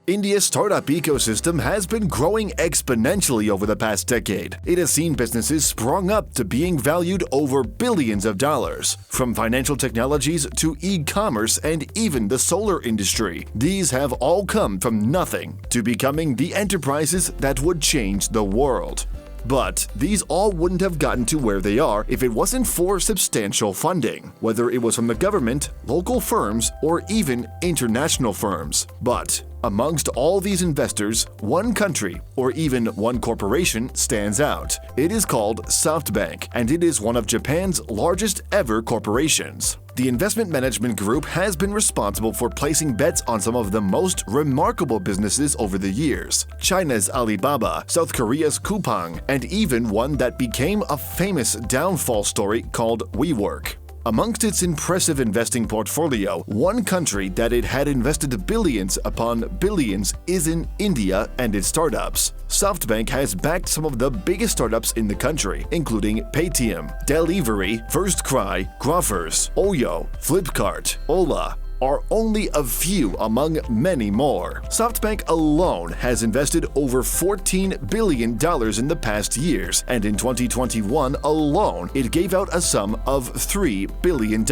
India's startup ecosystem has been growing exponentially over the past decade. It has seen businesses sprung up to being valued over billions of dollars. From financial technologies to e-commerce and even the solar industry, these have all come from nothing to becoming the enterprises that would change the world. But these all wouldn't have gotten to where they are if it wasn't for substantial funding, whether it was from the government, local firms, or even international firms. But amongst all these investors, one country, or even one corporation, stands out. It is called Softbank, and it is one of Japan's largest ever corporations. The investment management group has been responsible for placing bets on some of the most remarkable businesses over the years: China's Alibaba, South Korea's Coupang, and even one that became a famous downfall story called WeWork. Amongst its impressive investing portfolio, one country that it had invested billions upon billions is in India and its startups. Softbank has backed some of the biggest startups in the country, including Paytm, Delivery, FirstCry, Grofers, Oyo, Flipkart, Ola, are only a few among many more. Softbank alone has invested over $14 billion in the past years, and in 2021 alone, it gave out a sum of $3 billion.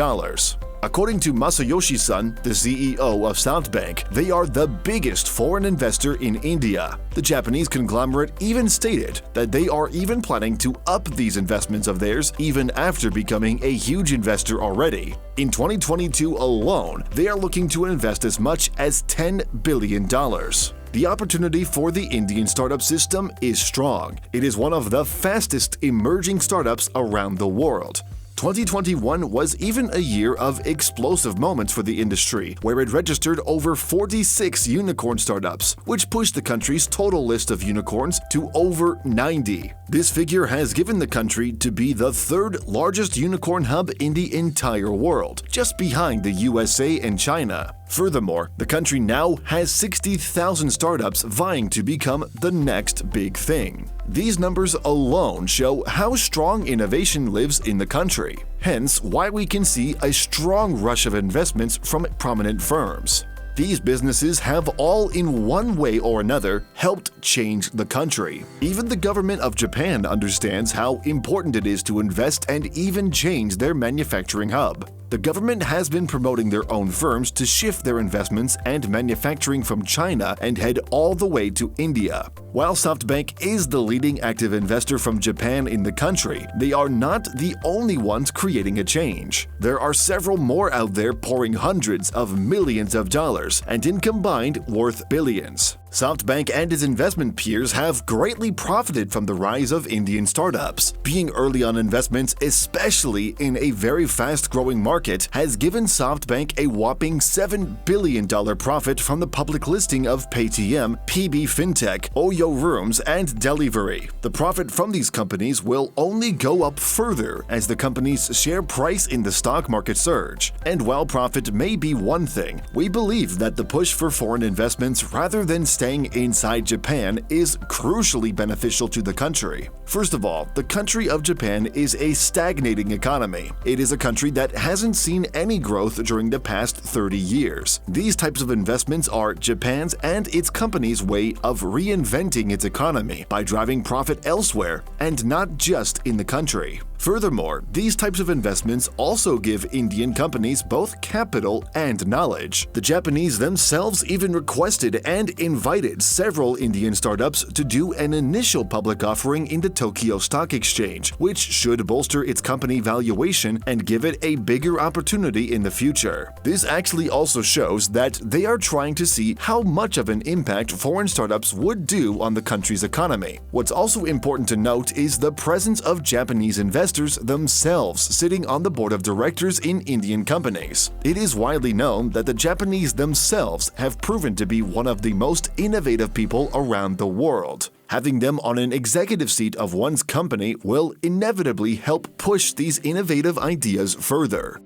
According to Masayoshi-san, the CEO of Softbank, they are the biggest foreign investor in India. The Japanese conglomerate even stated that they are even planning to up these investments of theirs even after becoming a huge investor already. In 2022 alone, they are looking to invest as much as $10 billion. The opportunity for the Indian startup system is strong. It is one of the fastest emerging startups around the world. 2021 was even a year of explosive moments for the industry, where it registered over 46 unicorn startups, which pushed the country's total list of unicorns to over 90. This figure has given the country to be the third largest unicorn hub in the entire world, just behind the USA and China. Furthermore, the country now has 60,000 startups vying to become the next big thing. These numbers alone show how strong innovation lives in the country, hence why we can see a strong rush of investments from prominent firms. These businesses have all in one way or another helped change the country. Even the government of Japan understands how important it is to invest and even change their manufacturing hub. The government has been promoting their own firms to shift their investments and manufacturing from China and head all the way to India. While Softbank is the leading active investor from Japan in the country, they are not the only ones creating a change. There are several more out there pouring hundreds of millions of dollars, and in combined worth billions. Softbank and its investment peers have greatly profited from the rise of Indian startups. Being early on investments, especially in a very fast-growing market, has given Softbank a whopping $7 billion profit from the public listing of Paytm, PB Fintech, Oyo Rooms, and Delivery. The profit from these companies will only go up further as the company's share price in the stock market surge. And while profit may be one thing, we believe that the push for foreign investments rather than staying inside Japan is crucially beneficial to the country. First of all, the country of Japan is a stagnating economy. It is a country that hasn't seen any growth during the past 30 years. These types of investments are Japan's and its company's way of reinventing its economy by driving profit elsewhere and not just in the country. Furthermore, these types of investments also give Indian companies both capital and knowledge. The Japanese themselves even requested and invited several Indian startups to do an initial public offering in the Tokyo Stock Exchange, which should bolster its company valuation and give it a bigger opportunity in the future. This actually also shows that they are trying to see how much of an impact foreign startups would do on the country's economy. What's also important to note is the presence of Japanese investors themselves sitting on the board of directors in Indian companies. It is widely known that the Japanese themselves have proven to be one of the most innovative people around the world. Having them on an executive seat of one's company will inevitably help push these innovative ideas further.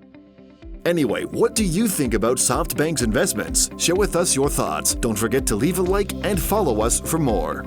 Anyway, what do you think about Softbank's investments? Share with us your thoughts. Don't forget to leave a like and follow us for more.